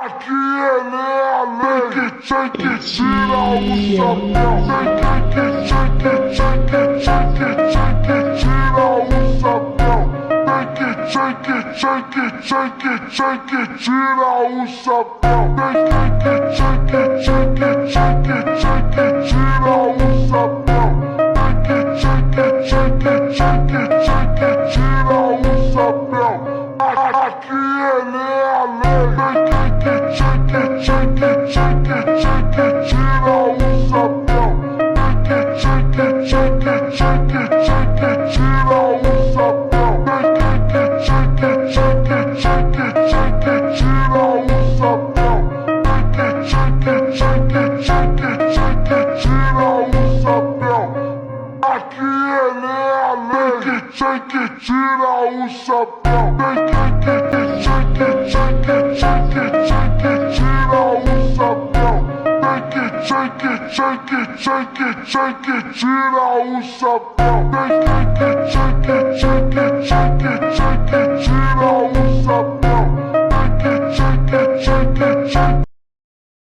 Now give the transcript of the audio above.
Aqui ele é a lei. Tem que tirar o chapéu. Tem que tirar o chapéu. Tem que tirar o chapéu. Aqui ele é a lei. Tem que tirar o chapéu. Aqui ele é a lei. Tem que tirar o chapéu. Tem que tirar o chapéu.